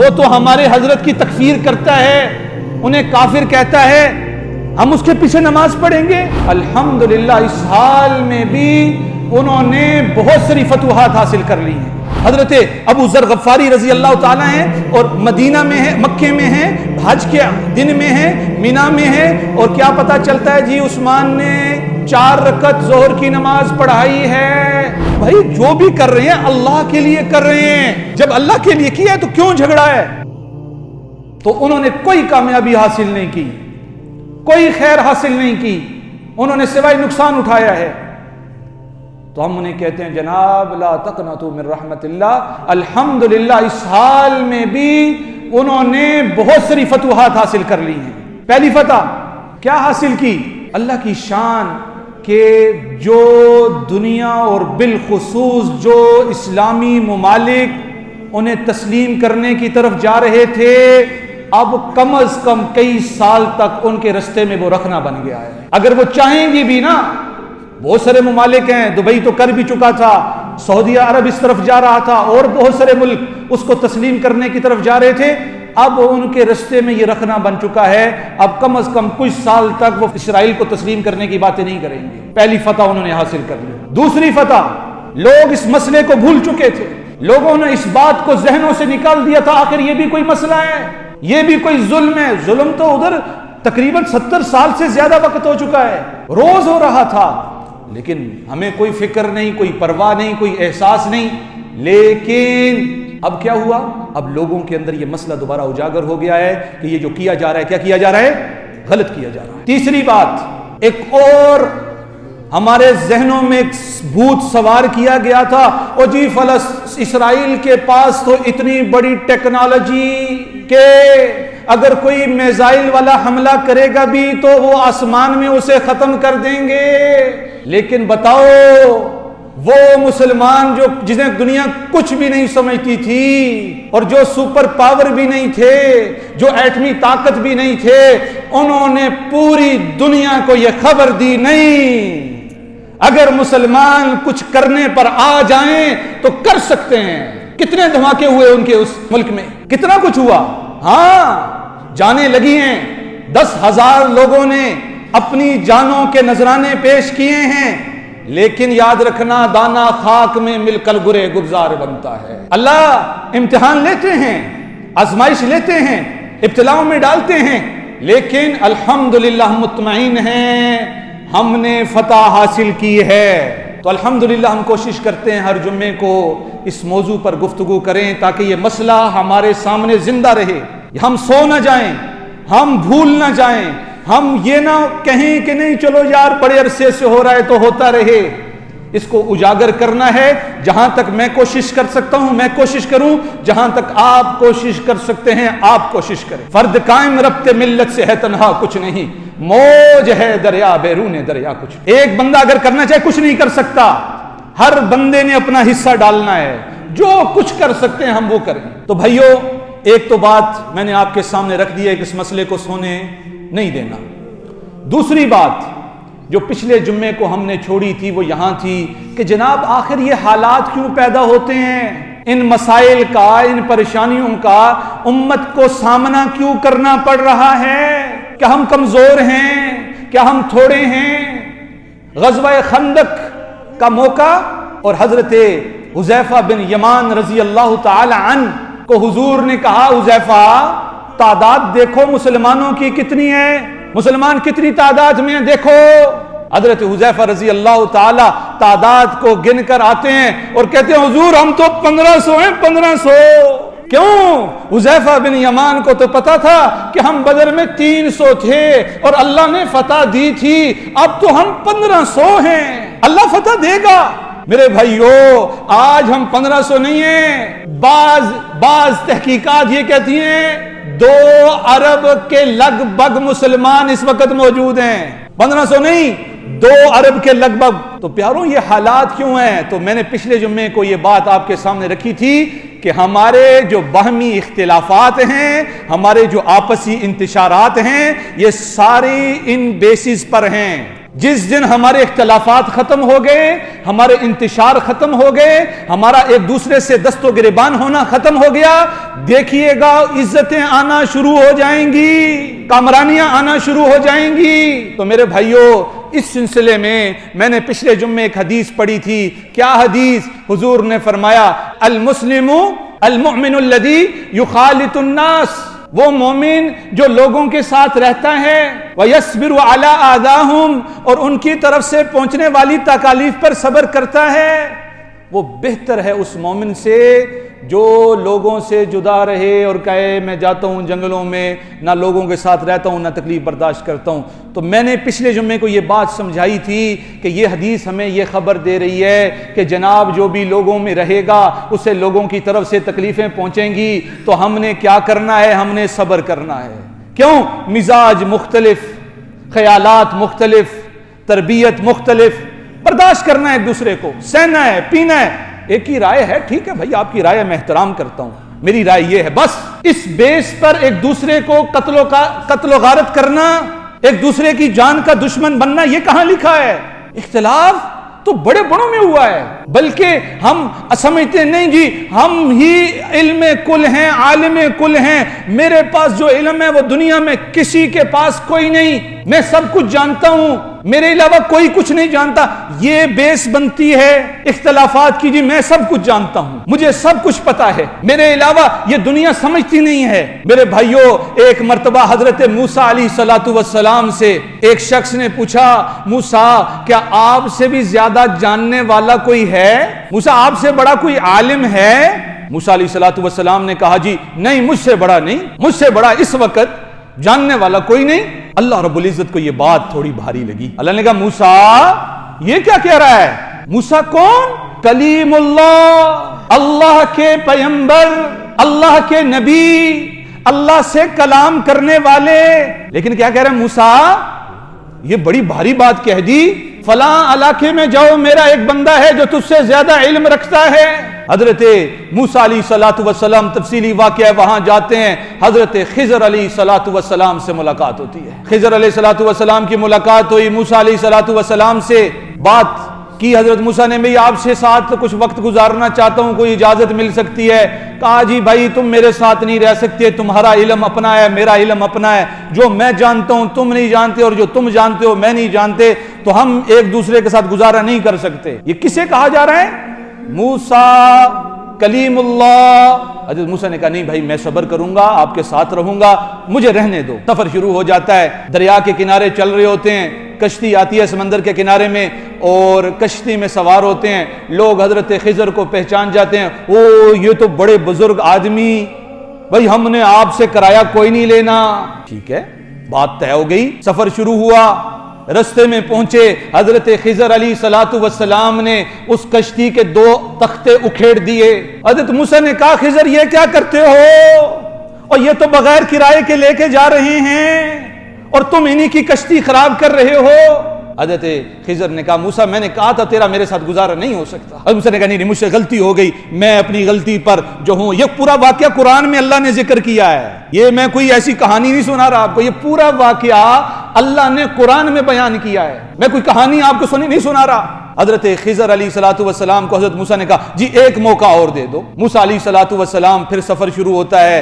وہ تو ہمارے حضرت کی تکفیر کرتا ہے، انہیں کافر کہتا ہے، ہم اس کے پیچھے نماز پڑھیں گے؟ الحمدللہ اس حال میں بھی انہوں نے بہت ساری فتوحات حاصل کر لی ہیں۔ حضرت ابو ذر غفاری رضی اللہ تعالیٰ ہیں اور مدینہ میں ہیں، مکے میں ہیں، حج کے دن میں ہیں، مینا میں ہیں، اور کیا پتہ چلتا ہے جی عثمان نے 4 رکعت ظہر کی نماز پڑھائی ہے۔ بھائی جو بھی کر رہے ہیں اللہ کے لیے کر رہے ہیں، جب اللہ کے لیے کیا ہے تو کیوں جھگڑا ہے؟ تو انہوں نے کوئی کامیابی حاصل نہیں کی، کوئی خیر حاصل نہیں کی، انہوں نے سوائے نقصان اٹھایا ہے۔ تو ہم انہیں کہتے ہیں جناب لا تقنطوا من رحمت اللہ، الحمدللہ اس حال میں بھی انہوں نے بہت ساری فتوحات حاصل کر لی ہیں۔ پہلی فتح کیا حاصل کی؟ اللہ کی شان کہ جو دنیا اور بالخصوص جو اسلامی ممالک انہیں تسلیم کرنے کی طرف جا رہے تھے، اب کم از کم کئی سال تک ان کے رستے میں وہ رکھنا بن گیا ہے۔ اگر وہ چاہیں گے بھی نا، بہت سارے ممالک ہیں، دبئی تو کر بھی چکا تھا، سعودی عرب اس طرف جا رہا تھا، اور بہت سارے ملک اس کو تسلیم کرنے کی طرف جا رہے تھے، اب ان کے رستے میں یہ رکھنا بن چکا ہے، اب کم از کم کچھ سال تک وہ اسرائیل کو تسلیم کرنے کی باتیں نہیں کریں گے۔ پہلی فتح انہوں نے حاصل کر لی۔ دوسری فتح، لوگ اس مسئلے کو بھول چکے تھے، لوگوں نے اس بات کو ذہنوں سے نکال دیا تھا آخر یہ بھی کوئی مسئلہ ہے، یہ بھی کوئی ظلم ہے۔ ظلم تو ادھر تقریباً 70 سال سے زیادہ وقت ہو چکا ہے، روز ہو رہا تھا، لیکن ہمیں کوئی فکر نہیں، کوئی پرواہ نہیں، کوئی احساس نہیں۔ لیکن اب کیا ہوا؟ اب لوگوں کے اندر یہ مسئلہ دوبارہ اجاگر ہو گیا ہے کہ یہ جو کیا جا رہا ہے، کیا کیا جا رہا ہے؟ غلط کیا جا رہا ہے۔ تیسری بات، ایک اور ہمارے ذہنوں میں ایک بھوت سوار کیا گیا تھا، اور جی اسرائیل کے پاس تو اتنی بڑی ٹیکنالوجی کہ اگر کوئی میزائل والا حملہ کرے گا بھی تو وہ آسمان میں اسے ختم کر دیں گے۔ لیکن بتاؤ وہ مسلمان جو جنہیں دنیا کچھ بھی نہیں سمجھتی تھی اور جو سپر پاور بھی نہیں تھے، جو ایٹمی طاقت بھی نہیں تھے، انہوں نے پوری دنیا کو یہ خبر دی نہیں اگر مسلمان کچھ کرنے پر آ جائیں تو کر سکتے ہیں۔ کتنے دھماکے ہوئے ان کے اس ملک میں، کتنا کچھ ہوا، ہاں جانیں لگی ہیں، 10,000 لوگوں نے اپنی جانوں کے نذرانے پیش کیے ہیں، لیکن یاد رکھنا دانا خاک میں مل کر گرے گلزار بنتا ہے۔ اللہ امتحان لیتے ہیں، آزمائش لیتے ہیں، ابتلاؤں میں ڈالتے ہیں، لیکن الحمدللہ ہم مطمئن ہیں ہم نے فتح حاصل کی ہے۔ تو الحمدللہ ہم کوشش کرتے ہیں ہر جمعے کو اس موضوع پر گفتگو کریں تاکہ یہ مسئلہ ہمارے سامنے زندہ رہے، ہم سو نہ جائیں، ہم بھول نہ جائیں، ہم یہ نہ کہیں کہ نہیں چلو یار بڑے عرصے سے ہو رہا ہے تو ہوتا رہے۔ اس کو اجاگر کرنا ہے، جہاں تک میں کوشش کر سکتا ہوں میں کوشش کروں، جہاں تک آپ کوشش کر سکتے ہیں آپ کوشش کریں۔ فرد قائم ربط ملت سے ہے تنہا کچھ نہیں، موج ہے دریا بیرون دریا کچھ۔ ایک بندہ اگر کرنا چاہے کچھ نہیں کر سکتا، ہر بندے نے اپنا حصہ ڈالنا ہے، جو کچھ کر سکتے ہیں ہم وہ کریں۔ تو بھائیو، ایک تو بات میں نے آپ کے سامنے رکھ دی ہے کہ اس مسئلے کو سونے نہیں دینا۔ دوسری بات جو پچھلے جمعے کو ہم نے چھوڑی تھی وہ یہاں تھی کہ جناب آخر یہ حالات کیوں پیدا ہوتے ہیں، ان مسائل کا، ان پریشانیوں کا امت کو سامنا کیوں کرنا پڑ رہا ہے؟ کیا ہم کمزور ہیں؟ کیا ہم تھوڑے ہیں؟ غزوہ خندق کا موقع اور حضرت حذیفہ بن یمان رضی اللہ تعالی عنہ کو حضور نے کہا حذیفہ تعداد دیکھو مسلمانوں کی کتنی ہے، مسلمان کتنی تعداد میں ہیں دیکھو۔ حضرت حذیفہ رضی اللہ تعالی تعداد کو گن کر آتے ہیں اور کہتے ہیں حضور ہم تو 1500 ہیں، 1500۔ کیوں؟ حذیفہ بن یمان کو تو پتا تھا کہ ہم بدر میں 300 تھے اور اللہ نے فتح دی تھی، اب تو ہم 1500 ہیں، اللہ فتح دے گا۔ میرے بھائیو آج ہم 1500 نہیں ہیں، بعض تحقیقات یہ کہتی ہیں 2 ارب کے لگ بھگ مسلمان اس وقت موجود ہیں، 1500 نہیں، 2 ارب کے لگ بھگ۔ تو پیاروں یہ حالات کیوں ہیں؟ تو میں نے پچھلے جمعے کو یہ بات آپ کے سامنے رکھی تھی کہ ہمارے جو باہمی اختلافات ہیں، ہمارے جو آپسی انتشارات ہیں، یہ ساری ان بیسز پر ہیں، جس دن ہمارے اختلافات ختم ہو گئے، ہمارے انتشار ختم ہو گئے، ہمارا ایک دوسرے سے دست و گریبان ہونا ختم ہو گیا، دیکھیے گا عزتیں آنا شروع ہو جائیں گی، کامرانیاں آنا شروع ہو جائیں گی۔ تو میرے بھائیوں، اس سلسلے میں نے پچھلے جمعے ایک حدیث پڑھی تھی۔ کیا حدیث؟ حضور نے فرمایا المسلم المؤمن الذی یخالط الناس، وہ مومن جو لوگوں کے ساتھ رہتا ہے، وَيَصْبِرُ عَلَىٰ آذَاهُمْ، اور ان کی طرف سے پہنچنے والی تکالیف پر صبر کرتا ہے، وہ بہتر ہے اس مومن سے جو لوگوں سے جدا رہے اور کہے میں جاتا ہوں جنگلوں میں، نہ لوگوں کے ساتھ رہتا ہوں، نہ تکلیف برداشت کرتا ہوں۔ تو میں نے پچھلے جمعے کو یہ بات سمجھائی تھی کہ یہ حدیث ہمیں یہ خبر دے رہی ہے کہ جناب جو بھی لوگوں میں رہے گا اسے لوگوں کی طرف سے تکلیفیں پہنچیں گی، تو ہم نے کیا کرنا ہے؟ ہم نے صبر کرنا ہے۔ کیوں؟ مزاج مختلف، خیالات مختلف، تربیت مختلف، برداشت کرنا ہے ایک دوسرے کو، سہنا ہے، پینا ہے۔ ایک ہی رائے ہے، ٹھیک ہے بھائی، آپ کی رائے میں احترام کرتا ہوں، میری رائے یہ ہے، بس اس بیس پر ایک دوسرے کو قتل و غارت کرنا، ایک دوسرے کی جان کا دشمن بننا، یہ کہاں لکھا ہے؟ اختلاف تو بڑے بڑوں میں ہوا ہے، بلکہ ہم سمجھتے نہیں جی ہم ہی علم کل ہیں، عالم کل ہیں، میرے پاس جو علم ہے وہ دنیا میں کسی کے پاس کوئی نہیں، میں سب کچھ جانتا ہوں، میرے علاوہ کوئی کچھ نہیں جانتا۔ یہ بیس بنتی ہے اختلافات کی، جی میں سب کچھ جانتا ہوں، مجھے سب کچھ پتا ہے، میرے علاوہ یہ دنیا سمجھتی نہیں ہے۔ میرے بھائیوں، ایک مرتبہ حضرت موسیٰ علیہ السلام سے ایک شخص نے پوچھا، موسیٰ کیا آپ سے بھی زیادہ جاننے والا کوئی ہے؟ موسیٰ آپ سے بڑا کوئی عالم ہے؟ موسیٰ علیہ السلام نے کہا جی نہیں، مجھ سے بڑا نہیں، مجھ سے بڑا اس وقت جاننے والا کوئی نہیں۔ اللہ رب العزت کو یہ بات تھوڑی بھاری لگی۔ اللہ نے کہا موسیٰ یہ کیا کہہ رہا ہے؟ موسیٰ کون؟ کلیم اللہ، اللہ کے پیغمبر، اللہ کے نبی، اللہ سے کلام کرنے والے۔ لیکن کیا کہہ رہے ہیں موسیٰ؟ یہ بڑی بھاری بات کہہ دی، فلاں علاقے میں جاؤ، میرا ایک بندہ ہے جو تجھ سے زیادہ علم رکھتا ہے۔ حضرت موسیٰ علیہ السلام تفصیلی واقعہ ہے، وہاں جاتے ہیں، حضرت خضر علیہ السلام سے ملاقات ہوتی ہے۔ خضر علیہ السلام کی ملاقات ہوئی، موسیٰ علیہ السلام سے بات کی حضرت موسیٰ نے، میں آپ سے ساتھ کچھ وقت گزارنا چاہتا ہوں، کوئی اجازت مل سکتی ہے؟ کہا جی بھائی تم میرے ساتھ نہیں رہ سکتے، تمہارا علم اپنا ہے، میرا علم اپنا ہے، جو میں جانتا ہوں تم نہیں جانتے، اور جو تم جانتے ہو میں نہیں جانتے، تو ہم ایک دوسرے کے ساتھ گزارا نہیں کر سکتے۔ یہ کسے کہا جا رہا ہے؟ موسیٰ کلیم اللہ۔ حضرت موسیٰ نے کہا نہیں بھائی میں صبر کروں گا، آپ کے ساتھ رہوں گا، مجھے رہنے دو۔ سفر شروع ہو جاتا ہے، دریا کے کنارے چل رہے ہوتے ہیں، کشتی آتی ہے سمندر کے کنارے میں، اور کشتی میں سوار ہوتے ہیں لوگ، حضرت خضر کو پہچان جاتے ہیں، او یہ تو بڑے بزرگ آدمی، بھائی ہم نے آپ سے کرایہ کوئی نہیں لینا۔ ٹھیک ہے، بات طے ہو گئی، سفر شروع ہوا، رستے میں پہنچے، حضرت خضر علیہ السلام نے اس کشتی کے 2 تختے اکھیڑ دیے۔ حضرت موسیٰ نے کہا خضر یہ کیا کرتے ہو، اور یہ تو بغیر کرائے کے لے کے جا رہے ہیں، اور تم انہی کی کشتی خراب کر رہے ہو۔ حضرت خضر نے کہا موسیٰ میں نے کہا تھا تیرا میرے ساتھ گزارا نہیں ہو سکتا۔ حضرت موسیٰ نے کہا نہیں مجھ سے غلطی ہو گئی، میں اپنی غلطی پر جو ہوں۔ یہ پورا واقعہ قرآن میں اللہ نے ذکر کیا ہے، یہ میں کوئی ایسی کہانی نہیں سنا رہا آپ کو، یہ پورا واقعہ اللہ نے قرآن میں بیان کیا ہے، میں کوئی کہانی آپ کو نہیں سنا رہا۔ حضرت خضر علیہ السلام کو حضرت موسیٰ نے کہا جی ایک موقع اور دے دو۔ موسیٰ علیہ السلام پھر سفر شروع ہوتا ہے،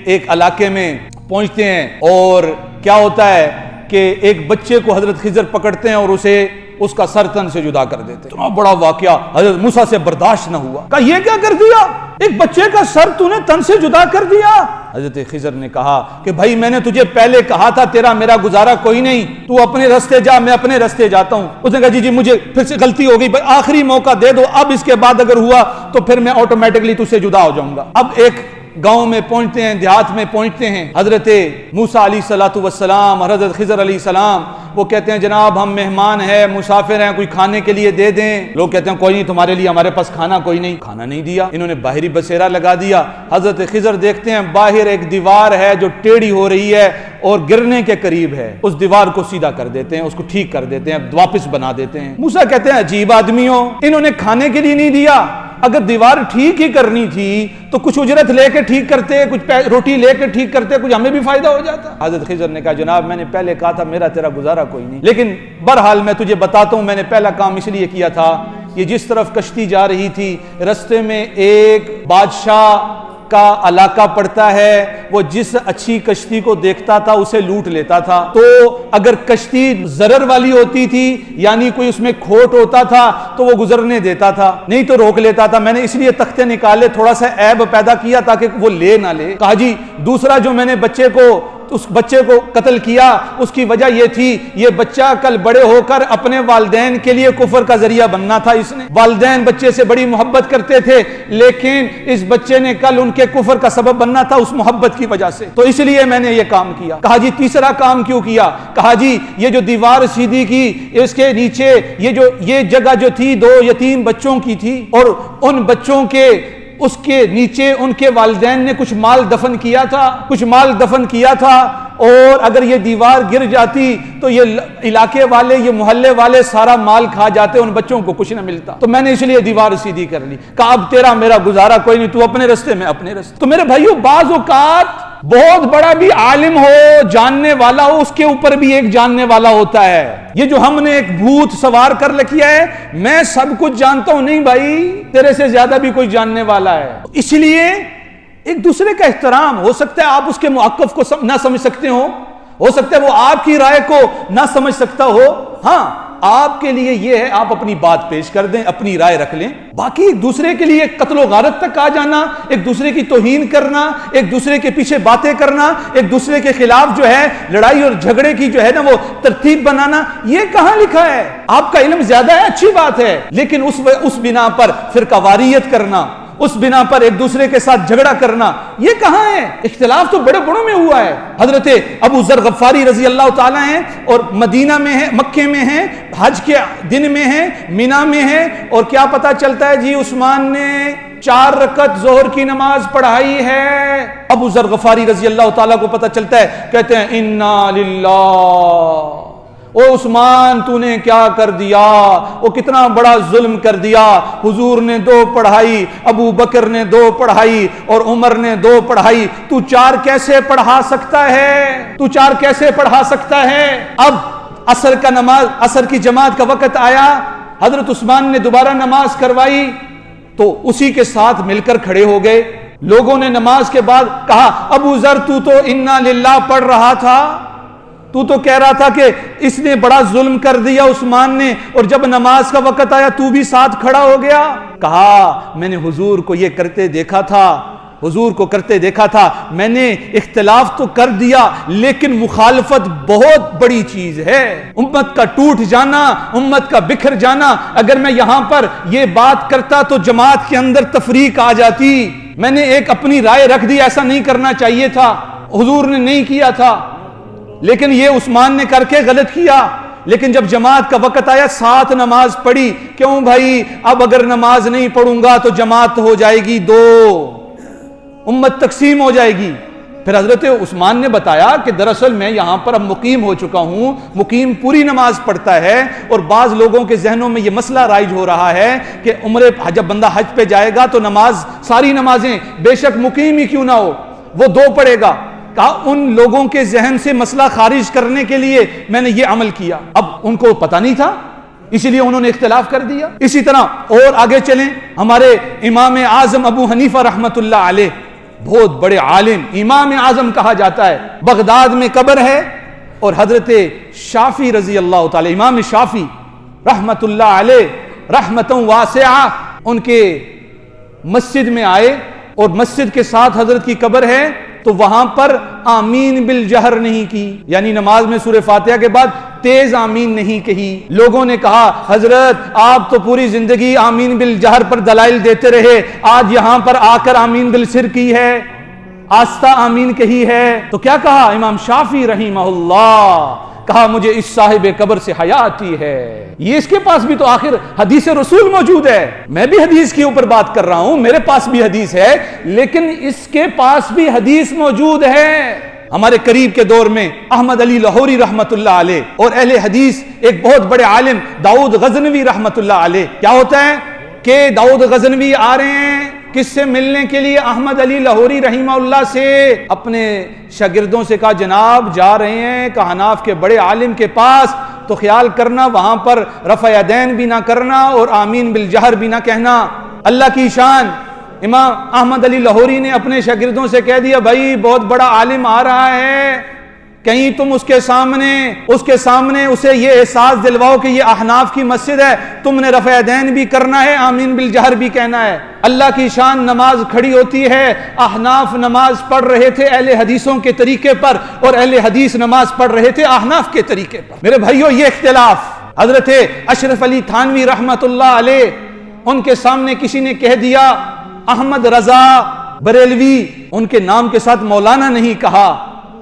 ایک علاقے میں پہنچتے ہیں، اور کیا ہوتا ہے کہ ایک بچے کو حضرت خضر پکڑتے ہیں اور اسے اس کا سر تن سے جدا کر دیتے ہیں۔ اتنا بڑا واقعہ حضرت موسیٰ سے برداشت نہ ہوا، کہا یہ کیا کر دیا، ایک بچے کا سر تو نے تن سے جدا کر دیا۔ حضرت خضر نے کہا کہ بھائی میں نے تجھے پہلے کہا تھا تیرا میرا گزارا کوئی نہیں، تو اپنے رستے جا، میں اپنے رستے جاتا ہوں۔ اس نے کہا جی مجھے پھر سے غلطی ہو گئی، بھائی آخری موقع دے دو، اب اس کے بعد اگر ہوا تو پھر میں آٹومیٹکلی تجھ سے جدا ہو جاؤں گا۔ اب ایک گاؤں میں پہنچتے ہیں، دیہات میں پہنچتے ہیں، حضرت موسیٰ علیہ السلام اور حضرت خضر علیہ السلام وہ کہتے ہیں جناب ہم مہمان ہیں، مسافر ہیں، کوئی کھانے کے لیے دے دیں۔ لوگ کہتے ہیں کوئی نہیں تمہارے لیے ہمارے پاس کھانا کوئی نہیں، کھانا نہیں دیا، انہوں نے باہری بسیرا لگا دیا۔ حضرت خضر دیکھتے ہیں باہر ایک دیوار ہے جو ٹیڑھی ہو رہی ہے اور گرنے کے قریب ہے، اس دیوار کو سیدھا کر دیتے ہیں، اس کو ٹھیک کر دیتے ہیں، واپس بنا دیتے ہیں۔ موسیٰ کہتے ہیں عجیب آدمی ہو، انہوں نے کھانے کے لیے نہیں دیا، اگر دیوار ٹھیک ہی کرنی تھی تو کچھ اجرت لے کے ٹھیک کرتے، کچھ روٹی لے کے ٹھیک کرتے، کچھ ہمیں بھی فائدہ ہو جاتا۔ حضرت خضر نے کہا جناب میں نے پہلے کہا تھا میرا تیرا گزارا کوئی نہیں، لیکن بہرحال میں تجھے بتاتا ہوں میں نے پہلا کام اس لیے کیا تھا، یہ جس طرف کشتی جا رہی تھی رستے میں ایک بادشاہ کا علاقہ پڑتا ہے، وہ جس اچھی کشتی کو دیکھتا تھا اسے لوٹ لیتا تھا، تو اگر کشتی ضرر والی ہوتی تھی یعنی کوئی اس میں کھوٹ ہوتا تھا تو وہ گزرنے دیتا تھا، نہیں تو روک لیتا تھا۔ میں نے اس لیے تختے نکالے، تھوڑا سا عیب پیدا کیا تاکہ وہ لے نہ لے۔ کہا جی دوسرا جو میں نے اس بچے کو قتل کیا اس کی وجہ یہ تھی، یہ بچہ کل بڑے ہو کر اپنے والدین کے لیے کفر کا ذریعہ بننا تھا۔ اس نے والدین بچے سے بڑی محبت کرتے تھے لیکن اس بچے نے کل ان کے کفر کا سبب بننا تھا اس محبت کی وجہ سے، تو اس لیے میں نے یہ کام کیا۔ کہا جی تیسرا کام کیوں کیا؟ کہا جی یہ جو دیوار سیدھی کی اس کے نیچے یہ جگہ جو تھی 2 یتیم بچوں کی تھی، اور ان بچوں کے اس کے نیچے ان کے والدین نے کچھ مال دفن کیا تھا، اور اگر یہ دیوار گر جاتی تو یہ علاقے والے، یہ محلے والے سارا مال کھا جاتے، ان بچوں کو کچھ نہ ملتا، تو میں نے اس لیے دیوار سیدھی کر لی۔ کہا اب تیرا میرا گزارا کوئی نہیں، تو اپنے رستے میں اپنے رستے۔ تو میرے بھائیو بعض اوقات بہت بڑا بھی عالم ہو، جاننے والا ہو، اس کے اوپر بھی ایک جاننے والا ہوتا ہے۔ یہ جو ہم نے ایک بھوت سوار کر لکھیا ہے میں سب کچھ جانتا ہوں، نہیں بھائی تیرے سے زیادہ بھی کوئی جاننے والا ہے۔ اس لیے ایک دوسرے کا احترام، ہو سکتا ہے آپ اس کے موقف کو نہ سمجھ سکتے ہو سکتا ہے وہ آپ کی رائے کو نہ سمجھ سکتا ہو، ہاں آپ کے لیے یہ ہے آپ اپنی بات پیش کر دیں، اپنی رائے رکھ لیں۔ باقی ایک دوسرے کے لیے قتل و غارت تک آ جانا، ایک دوسرے کی توہین کرنا، ایک دوسرے کے پیچھے باتیں کرنا، ایک دوسرے کے خلاف جو ہے لڑائی اور جھگڑے کی جو ہے نا وہ ترتیب بنانا، یہ کہاں لکھا ہے؟ آپ کا علم زیادہ ہے اچھی بات ہے، لیکن اس بنا پر فرقہ واریت کرنا، اس بنا پر ایک دوسرے کے ساتھ جھگڑا کرنا، یہ کہاں ہے؟ اختلاف تو بڑے بڑوں میں ہوا ہے۔ حضرت ابو ذر غفاری رضی اللہ تعالیٰ ہیں اور مدینہ میں ہیں، مکے میں ہیں، حج کے دن میں ہیں، مینا میں ہیں، اور کیا پتا چلتا ہے جی عثمان نے 4 رکعت ظہر کی نماز پڑھائی ہے۔ ابو ذر غفاری رضی اللہ تعالیٰ کو پتا چلتا ہے، کہتے ہیں انا للہ، او عثمان تو نے کیا کر دیا، وہ کتنا بڑا ظلم کر دیا۔ حضور نے 2 پڑھائی، ابو بکر نے 2 پڑھائی اور عمر نے 2 پڑھائی، تو 4 کیسے پڑھا سکتا ہے؟ اب عصر کی جماعت کا وقت آیا، حضرت عثمان نے دوبارہ نماز کروائی تو اسی کے ساتھ مل کر کھڑے ہو گئے۔ لوگوں نے نماز کے بعد کہا ابو ذر تو انا للہ پڑھ رہا تھا، تو کہہ رہا تھا کہ اس نے بڑا ظلم کر دیا عثمان نے، اور جب نماز کا وقت آیا تو بھی ساتھ کھڑا ہو گیا۔ کہا میں نے حضور کو یہ کرتے دیکھا تھا، میں نے اختلاف تو کر دیا لیکن مخالفت بہت بڑی چیز ہے، امت کا ٹوٹ جانا، امت کا بکھر جانا۔ اگر میں یہاں پر یہ بات کرتا تو جماعت کے اندر تفریق آ جاتی، میں نے ایک اپنی رائے رکھ دی، ایسا نہیں کرنا چاہیے تھا، حضور نے نہیں کیا تھا، لیکن یہ عثمان نے کر کے غلط کیا۔ لیکن جب جماعت کا وقت آیا ساتھ نماز پڑھی، کیوں بھائی اب اگر نماز نہیں پڑھوں گا تو جماعت ہو جائے گی 2، امت تقسیم ہو جائے گی۔ پھر حضرت عثمان نے بتایا کہ دراصل میں یہاں پر اب مقیم ہو چکا ہوں، مقیم پوری نماز پڑھتا ہے، اور بعض لوگوں کے ذہنوں میں یہ مسئلہ رائج ہو رہا ہے کہ جب بندہ حج پہ جائے گا تو ساری نمازیں بے شک مقیم ہی کیوں نہ ہو وہ 2 پڑھے گا۔ کہا ان لوگوں کے ذہن سے مسئلہ خارج کرنے کے لیے میں نے یہ عمل کیا۔ اب ان کو پتہ نہیں تھا اسی لیے انہوں نے اختلاف کر دیا۔ اسی طرح اور آگے چلیں، ہمارے امام اعظم ابو حنیفہ رحمت اللہ علیہ، بہت بڑے عالم، امام اعظم کہا جاتا ہے، بغداد میں قبر ہے، اور حضرت شافعی رضی اللہ تعالی، امام شافعی رحمت اللہ علیہ رحمتوں واسعہ، ان کے مسجد میں آئے اور مسجد کے ساتھ حضرت کی قبر ہے، تو وہاں پر آمین بالجہر نہیں کی، یعنی نماز میں سورہ فاتحہ کے بعد تیز آمین نہیں کہی۔ لوگوں نے کہا حضرت آپ تو پوری زندگی آمین بالجہر پر دلائل دیتے رہے، آج یہاں پر آ کر آمین بالسر کی ہے، آستہ آمین کہی ہے۔ تو کیا کہا امام شافعی رحمہ اللہ؟ کہا مجھے اس صاحب قبر سے حیا آتی ہے، یہ اس کے پاس بھی تو آخر حدیث رسول موجود ہے، میں بھی حدیث کے اوپر بات کر رہا ہوں، میرے پاس بھی حدیث ہے، لیکن اس کے پاس بھی حدیث موجود ہے۔ ہمارے قریب کے دور میں احمد علی لاہوری رحمت اللہ علیہ اور اہل حدیث ایک بہت بڑے عالم داؤد غزنوی رحمت اللہ علیہ، کیا ہوتا ہے کہ داؤد غزنوی آ رہے ہیں کس سے ملنے کے لیے؟ احمد علی لاہوری رحمہ اللہ سے۔ اپنے شاگردوں سے کہا جناب جا رہے ہیں کہناف کے بڑے عالم کے پاس، تو خیال کرنا وہاں پر رفع یدین بھی نہ کرنا اور آمین بالجہر بھی نہ کہنا۔ اللہ کی شان، امام احمد علی لاہوری نے اپنے شاگردوں سے کہہ دیا بھائی بہت بڑا عالم آ رہا ہے، کہیں تم اس کے سامنے اسے یہ احساس دلواؤ کہ یہ احناف کی مسجد ہے، تم نے رفع یدین بھی کرنا ہے، آمین بالجہر بھی کہنا ہے۔ اللہ کی شان، نماز کھڑی ہوتی ہے، احناف نماز پڑھ رہے تھے اہل حدیثوں کے طریقے پر، اور اہل حدیث نماز پڑھ رہے تھے احناف کے طریقے پر۔ میرے بھائیو یہ اختلاف، حضرت اشرف علی تھانوی رحمت اللہ علیہ، ان کے سامنے کسی نے کہہ دیا احمد رضا بریلوی، ان کے نام کے ساتھ مولانا نہیں کہا،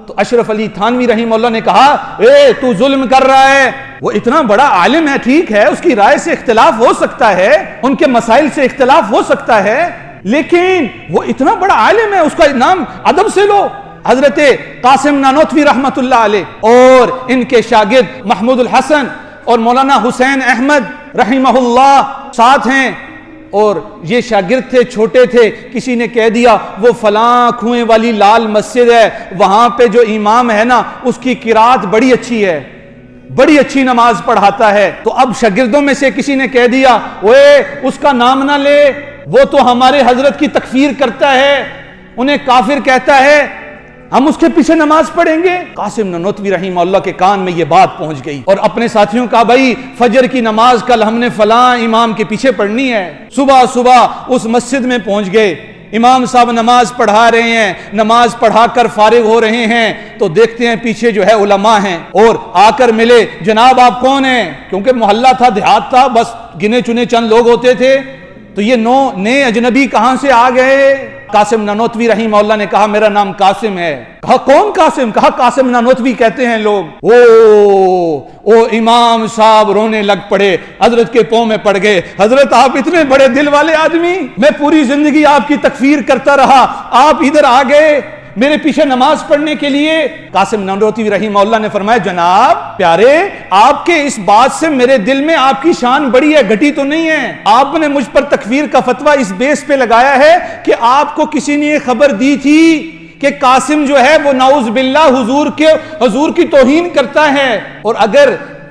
تو اشرف علی تھانوی رحمہ اللہ نے کہا اے تو ظلم کر رہا ہے، وہ اتنا بڑا عالم ہے، ٹھیک ہے اس کی رائے سے اختلاف ہو سکتا ہے، ان کے مسائل سے اختلاف ہو سکتا ہے، لیکن وہ اتنا بڑا عالم ہے، اس کا نام ادب سے لو۔ حضرت قاسم نانوتوی رحمت اللہ علیہ اور ان کے شاگرد محمود الحسن اور مولانا حسین احمد رحمہ اللہ ساتھ ہیں، اور یہ شاگرد تھے، چھوٹے تھے، کسی نے کہہ دیا وہ فلاں کنویں والی لال مسجد ہے، وہاں پہ جو امام ہے نا اس کی قرات بڑی اچھی ہے، بڑی اچھی نماز پڑھاتا ہے۔ تو اب شاگردوں میں سے کسی نے کہہ دیا اوے اس کا نام نہ لے، وہ تو ہمارے حضرت کی تکفیر کرتا ہے، انہیں کافر کہتا ہے، ہم اس کے پیچھے نماز پڑھیں گے؟ قاسم نانوتوی رحمہ اللہ کے کان میں یہ بات پہنچ گئی، اور اپنے ساتھیوں کا بھائی فجر کی نماز کل ہم نے فلاں امام کے پیچھے پڑھنی ہے۔ صبح اس مسجد میں پہنچ گئے، امام صاحب نماز پڑھا رہے ہیں، نماز پڑھا کر فارغ ہو رہے ہیں تو دیکھتے ہیں پیچھے جو ہے علماء ہیں، اور آ کر ملے، جناب آپ کون ہیں؟ کیونکہ محلہ تھا، دیہات تھا، بس گنے چنے چند لوگ ہوتے تھے، تو یہ نئے اجنبی کہاں سے آ گئے؟ قاسم نانوتوی رحمہ اللہ نے کہا میرا نام قاسم ہے۔ کہا کون قاسم؟ کہا قاسم نانوتوی کہتے ہیں لوگ۔ او امام صاحب رونے لگ پڑے، حضرت کے پاؤں میں پڑ گئے، حضرت آپ اتنے بڑے دل والے آدمی، میں پوری زندگی آپ کی تکفیر کرتا رہا، آپ ادھر آ گئے میرے پیچھے نماز پڑھنے کے لیے؟ قاسم نانوتوی رحمہ اللہ نے فرمایا جناب پیارے، آپ کے اس بات سے میرے دل میں آپ کی شان بڑی ہے، گھٹی تو نہیں ہے۔ آپ نے مجھ پر تکفیر کا فتویٰ اس بیس پہ لگایا ہے کہ آپ کو کسی نے یہ خبر دی تھی کہ قاسم جو ہے وہ نعوذ باللہ حضور کی توہین کرتا ہے، اور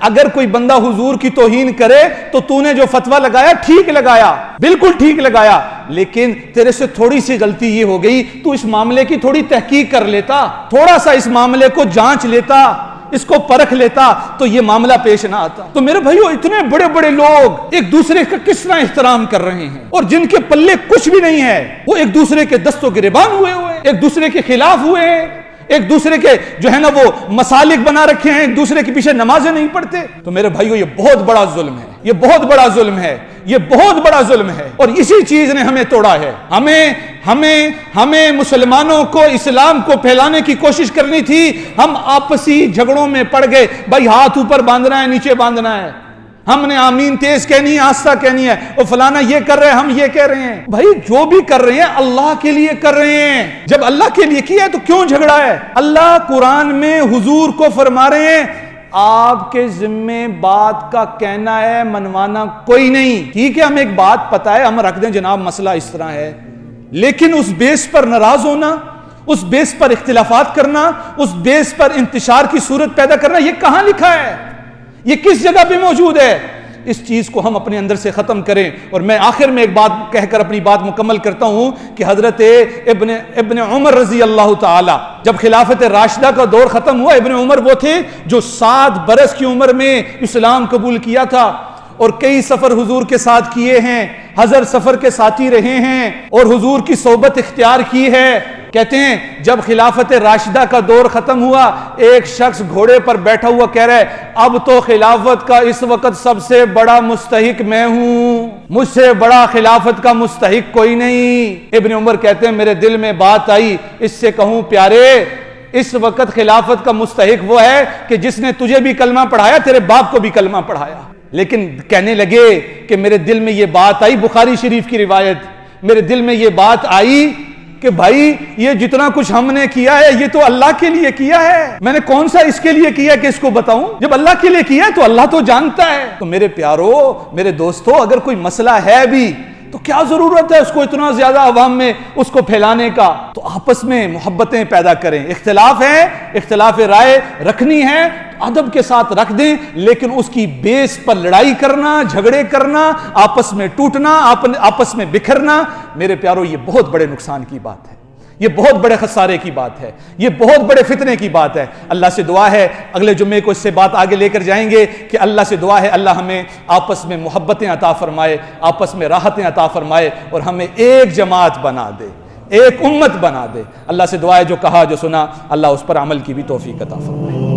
اگر کوئی بندہ حضور کی توہین کرے تو تو نے جو فتویٰ لگایا ٹھیک لگایا، بالکل ٹھیک لگایا، لیکن تیرے سے تھوڑی سی غلطی یہ ہو گئی، تو اس معاملے کی تھوڑی تحقیق کر لیتا، تھوڑا سا اس معاملے کو جانچ لیتا، اس کو پرکھ لیتا تو یہ معاملہ پیش نہ آتا۔ تو میرے بھائیو اتنے بڑے بڑے لوگ ایک دوسرے کا کس طرح احترام کر رہے ہیں، اور جن کے پلے کچھ بھی نہیں ہے وہ ایک دوسرے کے دست و گریبان ہوئے ایک دوسرے کے خلاف ہوئے ہیں، ایک دوسرے کے جو ہے نا وہ مسالک بنا رکھے ہیں، ایک دوسرے کے پیچھے نمازیں نہیں پڑھتے۔ تو میرے بھائیو یہ بہت بڑا ظلم ہے، یہ بہت بڑا ظلم ہے، یہ بہت بڑا ظلم ہے، اور اسی چیز نے ہمیں توڑا ہے۔ ہمیں مسلمانوں کو اسلام کو پھیلانے کی کوشش کرنی تھی، ہم آپسی جھگڑوں میں پڑ گئے، بھائی ہاتھ اوپر باندھنا ہے نیچے باندھنا ہے، ہم نے آمین تیز کہنی ہے آہستہ کہنی ہے، اور فلانا یہ کر رہے ہیں ہم یہ کہہ رہے ہیں۔ بھائی جو بھی کر رہے ہیں اللہ کے لیے کر رہے ہیں، جب اللہ کے لیے کیا ہے تو کیوں جھگڑا ہے؟ اللہ قرآن میں حضور کو فرما رہے ہیں آپ کے ذمے بات کا کہنا ہے، منوانا کوئی نہیں۔ ٹھیک ہے ہمیں ایک بات پتا ہے، ہم رکھ دیں جناب مسئلہ اس طرح ہے، لیکن اس بیس پر ناراض ہونا، اس بیس پر اختلافات کرنا، اس بیس پر انتشار کی صورت پیدا کرنا، یہ کہاں لکھا ہے؟ یہ کس جگہ پہ موجود ہے؟ اس چیز کو ہم اپنے اندر سے ختم کریں۔ اور میں آخر میں ایک بات کہہ کر اپنی بات مکمل کرتا ہوں کہ حضرت ابن عمر رضی اللہ تعالی، جب خلافت راشدہ کا دور ختم ہوا، ابن عمر وہ تھے جو 7 برس کی عمر میں اسلام قبول کیا تھا، اور کئی سفر حضور کے ساتھ کیے ہیں، ہزر سفر کے ساتھی رہے ہیں، اور حضور کی صحبت اختیار کی ہے۔ کہتے ہیں جب خلافت راشدہ کا دور ختم ہوا، ایک شخص گھوڑے پر بیٹھا ہوا کہہ رہا ہے اب تو خلافت کا اس وقت سب سے بڑا مستحق میں ہوں، مجھ سے بڑا خلافت کا مستحق کوئی نہیں۔ ابن عمر کہتے ہیں میرے دل میں بات آئی، اس سے کہوں پیارے اس وقت خلافت کا مستحق وہ ہے کہ جس نے تجھے بھی کلمہ پڑھایا، تیرے باپ کو بھی کلمہ پڑھایا۔ لیکن کہنے لگے کہ میرے دل میں یہ بات آئی، بخاری شریف کی روایت، میرے دل میں یہ بات آئی کہ بھائی یہ جتنا کچھ ہم نے کیا ہے یہ تو اللہ کے لیے کیا ہے، میں نے کون سا اس کے لیے کیا کہ اس کو بتاؤں؟ جب اللہ کے لیے کیا ہے تو اللہ تو جانتا ہے۔ تو میرے پیارو، میرے دوستو، اگر کوئی مسئلہ ہے بھی تو کیا ضرورت ہے اس کو اتنا زیادہ عوام میں اس کو پھیلانے کا؟ تو آپس میں محبتیں پیدا کریں۔ اختلاف ہے، اختلاف رائے رکھنی ہے، ادب کے ساتھ رکھ دیں، لیکن اس کی بیس پر لڑائی کرنا، جھگڑے کرنا، آپس میں ٹوٹنا، آپس میں بکھرنا، میرے پیارو یہ بہت بڑے نقصان کی بات ہے، یہ بہت بڑے خسارے کی بات ہے، یہ بہت بڑے فتنے کی بات ہے۔ اللہ سے دعا ہے، اگلے جمعے کو اس سے بات آگے لے کر جائیں گے کہ اللہ سے دعا ہے اللہ ہمیں آپس میں محبتیں عطا فرمائے، آپس میں راحتیں عطا فرمائے، اور ہمیں ایک جماعت بنا دے، ایک امت بنا دے۔ اللہ سے دعا ہے جو کہا جو سنا اللہ اس پر عمل کی بھی توفیق عطا فرمائے۔